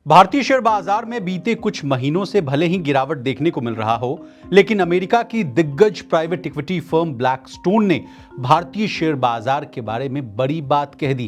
भारतीय शेयर बाजार में बीते कुछ महीनों से भले ही गिरावट देखने को मिल रहा हो, लेकिन अमेरिका की दिग्गज प्राइवेट इक्विटी फर्म ब्लैकस्टोन ने भारतीय शेयर बाजार के बारे में बड़ी बात कह दी।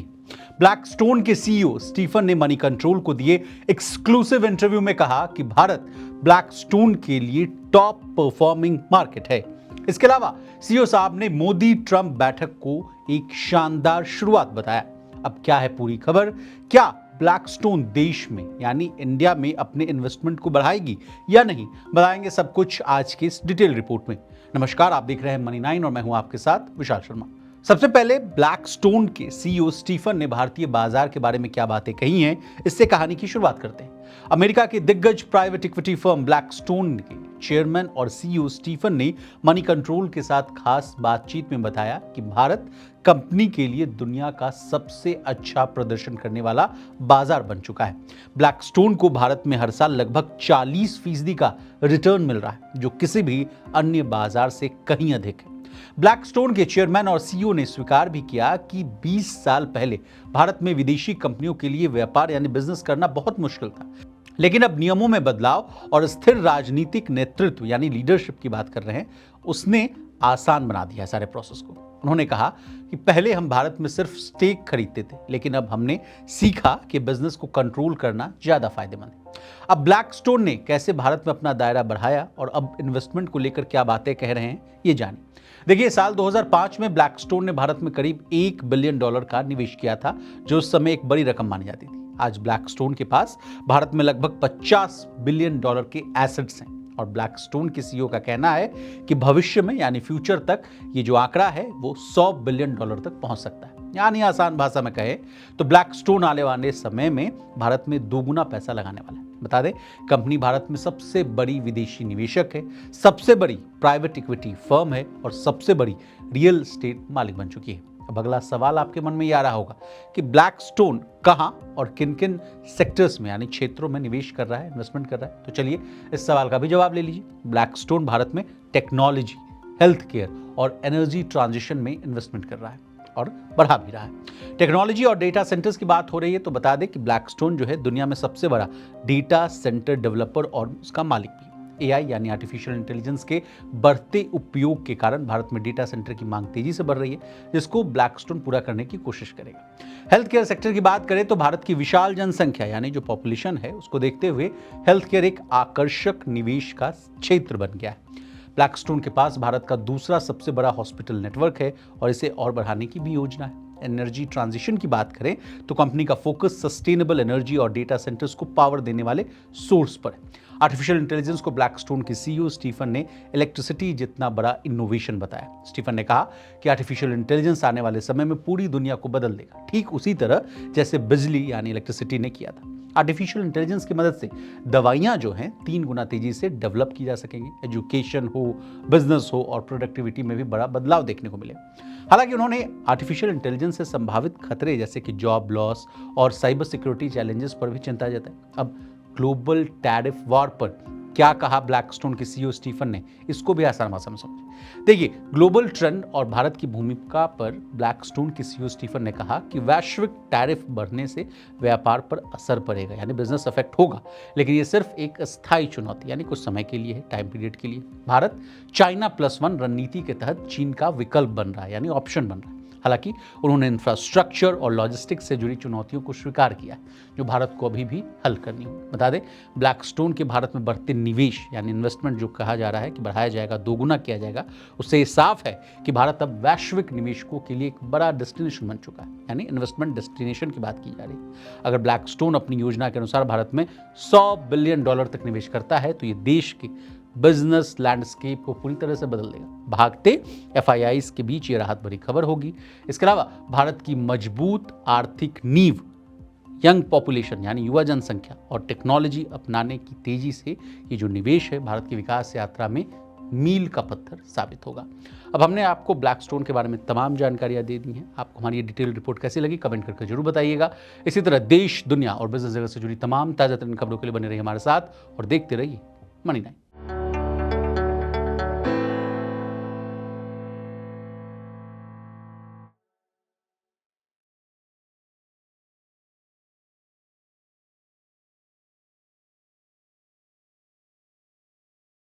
ब्लैकस्टोन के सीईओ स्टीफन ने मनी कंट्रोल को दिए एक्सक्लूसिव इंटरव्यू में कहा कि भारत ब्लैकस्टोन के लिए टॉप परफॉर्मिंग मार्केट है। इसके अलावा सीईओ साहब ने मोदी ट्रंप बैठक को एक शानदार शुरुआत बताया। अब क्या है पूरी खबर? क्या ब्लैकस्टोन देश में यानी इंडिया में अपने इन्वेस्टमेंट को बढ़ाएगी या नहीं? बताएंगे सब कुछ आज के इस डिटेल रिपोर्ट में। नमस्कार, आप देख रहे हैं मनी 9 और मैं हूं आपके साथ विशाल शर्मा। सबसे पहले ब्लैकस्टोन के सीईओ स्टीफन ने भारतीय बाजार के बारे में क्या बातें कही हैं, इससे कहानी की शुरुआत करते हैं। अमेरिका के दिग्गज प्राइवेट इक्विटी फर्म ब्लैकस्टोन के चेयरमैन और सीईओ स्टीफन ने मनी कंट्रोल के साथ खास बातचीत में बताया कि भारत कंपनी के लिए दुनिया का सबसे अच्छा प्रदर्शन करने वाला बाजार बन चुका है। ब्लैकस्टोन को भारत में हर साल लगभग 40% का रिटर्न मिल रहा है, जो किसी भी अन्य बाजार से कहीं अधिक है। ब्लैकस्टोन के चेयरमैन और सीईओ ने स्वीकार भी किया कि 20 साल पहले भारत में विदेशी कंपनियों के लिए व्यापार यानी बिजनेस करना बहुत मुश्किल था, लेकिन अब नियमों में बदलाव और स्थिर राजनीतिक नेतृत्व यानी लीडरशिप की बात कर रहे हैं, उसने आसान बना दिया सारे प्रोसेस को। उन्होंने कहा कि पहले हम भारत में सिर्फ स्टेक खरीदते थे, लेकिन अब हमने सीखा कि बिजनेस को कंट्रोल करना ज्यादा फायदेमंद है। अब ब्लैकस्टोन ने कैसे भारत में अपना दायरा बढ़ाया और अब इन्वेस्टमेंट को लेकर क्या बातें कह रहे हैं, ये जानिए। देखिए, साल 2005 में ब्लैकस्टोन ने भारत में करीब $1 बिलियन का निवेश किया था, जो उस समय एक बड़ी रकम मानी जाती थी। आज ब्लैकस्टोन के पास भारत में लगभग $50 बिलियन के एसेट्स हैं और ब्लैकस्टोन के सीईओ का कहना है कि भविष्य में यानी फ्यूचर तक ये जो आंकड़ा है वो $100 बिलियन तक पहुंच सकता है। यानी आसान भाषा में कहे तो ब्लैकस्टोन आने वाले समय में भारत में दोगुना पैसा लगाने वाला है। बता दें, कंपनी भारत में सबसे बड़ी विदेशी निवेशक है, सबसे बड़ी प्राइवेट इक्विटी फर्म है और सबसे बड़ी रियल एस्टेट मालिक बन चुकी है। अब अगला सवाल आपके मन में ये आ रहा होगा कि ब्लैकस्टोन कहां और किन किन सेक्टर्स में यानी क्षेत्रों में निवेश कर रहा है, इन्वेस्टमेंट कर रहा है। तो चलिए इस सवाल का भी जवाब ले लीजिए। ब्लैकस्टोन भारत में टेक्नोलॉजी, हेल्थ केयर और एनर्जी ट्रांजिशन में इन्वेस्टमेंट कर रहा है और बढ़ा भी रहा है। टेक्नोलॉजी और डेटा सेंटर्स की बात हो रही है तो बता दें कि ब्लैकस्टोन जो है दुनिया में सबसे बड़ा डेटा सेंटर डेवलपर और उसका मालिक भी। एआई यानी आर्टिफिशियल इंटेलिजेंस के बढ़ते उपयोग के कारण भारत में डेटा सेंटर की मांग तेजी से बढ़ रही है, जिसको ब्लैकस्टोन पूरा करने की कोशिश करेगा। हेल्थ केयर सेक्टर की बात करें तो भारत की विशाल जनसंख्या यानी जो पॉपुलेशन है उसको देखते हुए हेल्थ केयर एक आकर्षक निवेश का क्षेत्र बन गया है। ब्लैकस्टोन के पास भारत का दूसरा सबसे बड़ा हॉस्पिटल नेटवर्क है और इसे और बढ़ाने की भी योजना है। एनर्जी ट्रांजिशन की बात करें तो कंपनी का फोकस सस्टेनेबल एनर्जी और डेटा सेंटर्स को पावर देने वाले सोर्स पर है। आर्टिफिशियल इंटेलिजेंस को ब्लैकस्टोन के सीईओ स्टीफन ने इलेक्ट्रिसिटी जितना बड़ा इनोवेशन बताया। स्टीफन ने कहा कि आर्टिफिशियल इंटेलिजेंस आने वाले समय में पूरी दुनिया को बदल देगा, ठीक उसी तरह जैसे बिजली यानी इलेक्ट्रिसिटी ने किया था। आर्टिफिशियल इंटेलिजेंस की मदद से दवाइयां जो हैं 3 गुना तेजी से डेवलप की जा सकेंगी। एजुकेशन हो, बिजनेस हो और प्रोडक्टिविटी में भी बड़ा बदलाव देखने को मिले। हालांकि उन्होंने आर्टिफिशियल इंटेलिजेंस से संभावित खतरे जैसे कि जॉब लॉस और साइबर सिक्योरिटी चैलेंजेस पर भी चिंता जताई। अब ग्लोबल टैरिफ वॉर पर क्या कहा ब्लैकस्टोन के सीईओ स्टीफन ने, इसको भी आसान भाषा में समझिए। देखिए, ग्लोबल ट्रेंड और भारत की भूमिका पर ब्लैकस्टोन के सीईओ स्टीफन ने कहा कि वैश्विक टैरिफ बढ़ने से व्यापार पर असर पड़ेगा यानी बिजनेस अफेक्ट होगा, लेकिन ये सिर्फ एक अस्थायी चुनौती यानी कुछ समय के लिए है, टाइम पीरियड के लिए। भारत चाइना+1 रणनीति के तहत चीन का विकल्प बन रहा है यानी ऑप्शन बन रहा है। हालांकि उन्होंने इंफ्रास्ट्रक्चर और लॉजिस्टिक्स से जुड़ी चुनौतियों को स्वीकार किया, जो भारत को अभी भी हल करनी होगी। बता दें, ब्लैकस्टोन के भारत में बढ़ते निवेश यानी इन्वेस्टमेंट जो कहा जा रहा है कि बढ़ाया जाएगा, दोगुना किया जाएगा, उससे ये साफ है कि भारत अब वैश्विक निवेशकों के लिए एक बड़ा डेस्टिनेशन बन चुका है यानी इन्वेस्टमेंट डेस्टिनेशन की बात की जा रही है। अगर ब्लैकस्टोन अपनी योजना के अनुसार भारत में $100 बिलियन तक निवेश करता है तो ये देश के बिजनेस लैंडस्केप को पूरी तरह से बदल देगा। भागते एफआईआईज के बीच ये राहत भरी खबर होगी। इसके अलावा भारत की मजबूत आर्थिक नींव, यंग पॉपुलेशन यानी युवा जनसंख्या और टेक्नोलॉजी अपनाने की तेजी से ये जो निवेश है भारत की विकास यात्रा में मील का पत्थर साबित होगा। अब हमने आपको ब्लैकस्टोन के बारे में तमाम जानकारियां दे दी हैं। आपको हमारी ये डिटेल रिपोर्ट कैसी लगी कमेंट करके जरूर बताइएगा। इसी तरह देश, दुनिया और बिजनेस जगत से जुड़ी तमाम ताजा तरीन खबरों के लिए बने रहिए हमारे साथ और देखते रहिए मनी 9।